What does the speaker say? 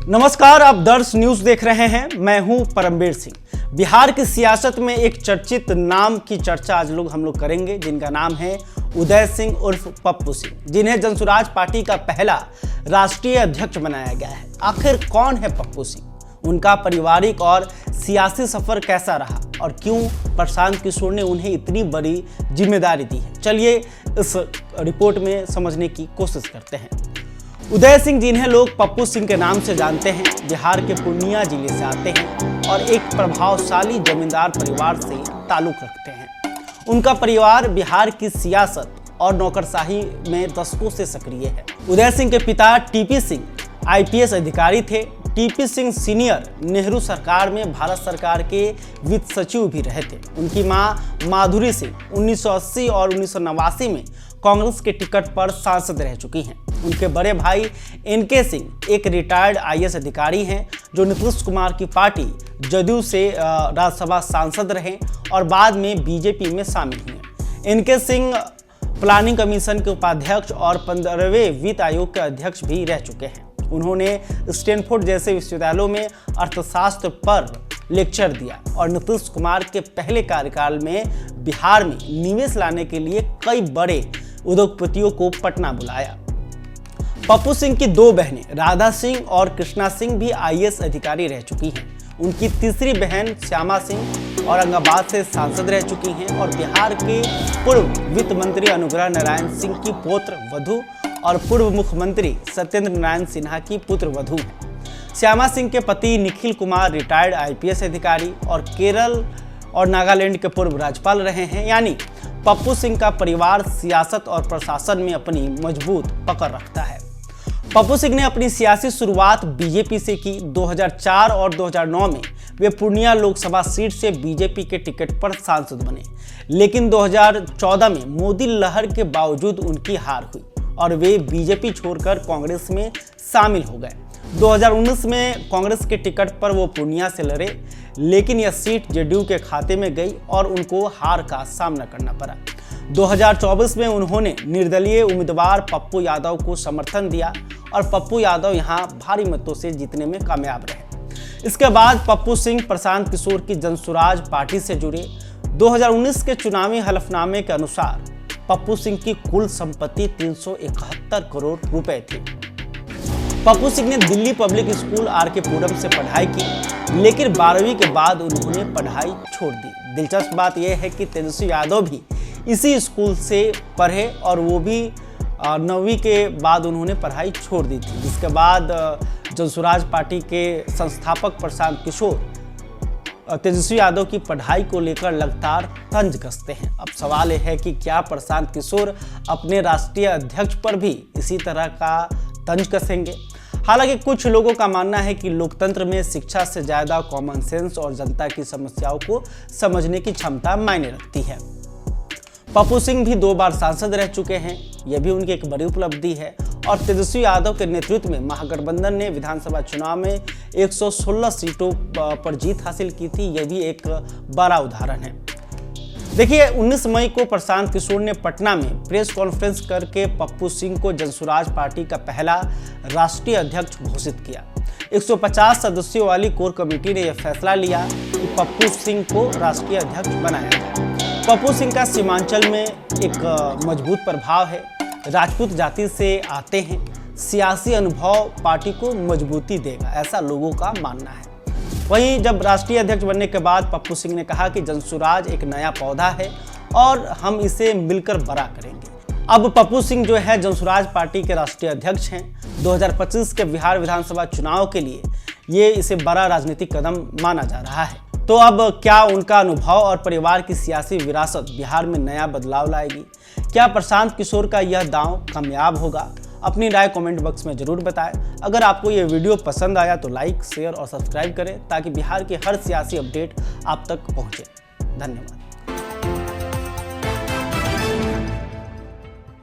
नमस्कार, आप दर्श न्यूज देख रहे हैं। मैं हूं परमवीर सिंह। बिहार की सियासत में एक चर्चित नाम की चर्चा आज हम लोग करेंगे, जिनका नाम है उदय सिंह उर्फ पप्पू सिंह, जिन्हें जनसुराज पार्टी का पहला राष्ट्रीय अध्यक्ष बनाया गया है। आखिर कौन है पप्पू सिंह, उनका पारिवारिक और सियासी सफर कैसा रहा और क्यों प्रशांत किशोर ने उन्हें इतनी बड़ी जिम्मेदारी दी है, चलिए इस रिपोर्ट में समझने की कोशिश करते हैं। उदय सिंह, जिन्हें लोग पप्पू सिंह के नाम से जानते हैं, बिहार के पूर्णिया जिले से आते हैं और एक प्रभावशाली जमींदार परिवार से ताल्लुक रखते हैं। उनका परिवार बिहार की सियासत और नौकरशाही में दशकों से सक्रिय है। उदय सिंह के पिता टीपी सिंह आईपीएस अधिकारी थे। टीपी सिंह सीनियर नेहरू सरकार में भारत सरकार के वित्त सचिव भी रहे थे। उनकी मां माधुरी सिंह 1980 और 1989 में कांग्रेस के टिकट पर सांसद रह चुकी हैं। उनके बड़े भाई एनके सिंह एक रिटायर्ड आईएएस अधिकारी हैं, जो नीतीश कुमार की पार्टी जदयू से राज्यसभा सांसद रहे और बाद में बीजेपी में शामिल हुए। एनके सिंह प्लानिंग कमीशन के उपाध्यक्ष और 15वें वित्त आयोग के अध्यक्ष भी रह चुके हैं। उन्होंने स्टैनफोर्ड जैसे विश्वविद्यालयों में अर्थशास्त्र पर लेक्चर दिया और नीतीश कुमार के पहले कार्यकाल में बिहार में निवेश लाने के लिए कई बड़े उद्योगपतियों को पटना बुलाया। पप्पू सिंह की दो बहनें राधा सिंह और कृष्णा सिंह भी आईएएस अधिकारी रह चुकी हैं। उनकी तीसरी बहन श्यामा सिंह औरंगाबाद से सांसद रह चुकी हैं और बिहार के पूर्व वित्त मंत्री अनुग्रह नारायण सिंह की पौत्र वधू और पूर्व मुख्यमंत्री सत्येंद्र नारायण सिन्हा की पुत्र वधू हैं। श्यामा सिंह के पति निखिल कुमार रिटायर्ड आईपीएस अधिकारी और केरल और नागालैंड के पूर्व राज्यपाल रहे हैं। यानी पप्पू सिंह का परिवार सियासत और प्रशासन में अपनी मजबूत पकड़ रखता है। पप्पू सिंह ने अपनी सियासी शुरुआत बीजेपी से की। 2004 और 2009 में वे पूर्णिया लोकसभा सीट से बीजेपी के टिकट पर सांसद बने, लेकिन 2014 में मोदी लहर के बावजूद उनकी हार हुई और वे बीजेपी छोड़कर कांग्रेस में शामिल हो गए। 2019 में कांग्रेस के टिकट पर वो पूर्णिया से लड़े, लेकिन यह सीट जेडीयू के खाते में गई और उनको हार का सामना करना पड़ा। 2024 में उन्होंने निर्दलीय उम्मीदवार पप्पू यादव को समर्थन दिया और पप्पू यादव यहां भारी मतों से जीतने में कामयाब रहे। इसके बाद पप्पू सिंह प्रशांत किशोर की जनसुराज पार्टी से जुड़े। 2019 के चुनावी हलफनामे के अनुसार पप्पू सिंह की कुल संपत्ति 371 करोड़ रुपए थी। पप्पू सिंह ने दिल्ली पब्लिक स्कूल आर.के. पुरम से पढ़ाई की, लेकिन 12वीं के बाद उन्होंने पढ़ाई छोड़ दी। दिलचस्प बात यह है कि तेजस्वी यादव भी इसी स्कूल से पढ़े और वो भी 9वीं के बाद उन्होंने पढ़ाई छोड़ दी थी। जिसके बाद जनसुराज पार्टी के संस्थापक प्रशांत किशोर तेजस्वी यादव की पढ़ाई को लेकर लगातार तंज कसते हैं। अब सवाल यह है कि क्या प्रशांत किशोर अपने राष्ट्रीय अध्यक्ष पर भी इसी तरह का तंज कसेंगे। हालांकि कुछ लोगों का मानना है कि लोकतंत्र में शिक्षा से ज्यादा कॉमन सेंस और जनता की समस्याओं को समझने की क्षमता मायने रखती है। पप्पू सिंह भी 2 बार सांसद रह चुके हैं, यह भी उनकी एक बड़ी उपलब्धि है और तेजस्वी यादव के नेतृत्व में महागठबंधन ने विधानसभा चुनाव में 116 सीटों पर जीत हासिल की थी। यह भी एक बड़ा उदाहरण है। देखिए, 19 मई को प्रशांत किशोर ने पटना में प्रेस कॉन्फ्रेंस करके पप्पू सिंह को जनसुराज पार्टी का पहला राष्ट्रीय अध्यक्ष घोषित किया। 150 सदस्यों वाली कोर कमेटी ने यह फैसला लिया कि पप्पू सिंह को राष्ट्रीय अध्यक्ष बनाया जाए। पप्पू सिंह का सीमांचल में एक मजबूत प्रभाव है, राजपूत जाति से आते हैं, सियासी अनुभव पार्टी को मजबूती देगा, ऐसा लोगों का मानना है। वहीं जब राष्ट्रीय अध्यक्ष बनने के बाद पप्पू सिंह ने कहा कि जनसुराज एक नया पौधा है और हम इसे मिलकर बड़ा करेंगे। अब पप्पू सिंह जो है जनसुराज पार्टी के राष्ट्रीय अध्यक्ष हैं। 2025 के बिहार विधानसभा चुनाव के लिए ये इसे बड़ा राजनीतिक कदम माना जा रहा है। तो अब क्या उनका अनुभव और परिवार की सियासी विरासत बिहार में नया बदलाव लाएगी? क्या प्रशांत किशोर का यह दांव कामयाब होगा? अपनी राय कमेंट बॉक्स में जरूर बताएं। अगर आपको यह वीडियो पसंद आया तो लाइक, शेयर और सब्सक्राइब करें ताकि बिहार की हर सियासी अपडेट आप तक पहुंचे। धन्यवाद।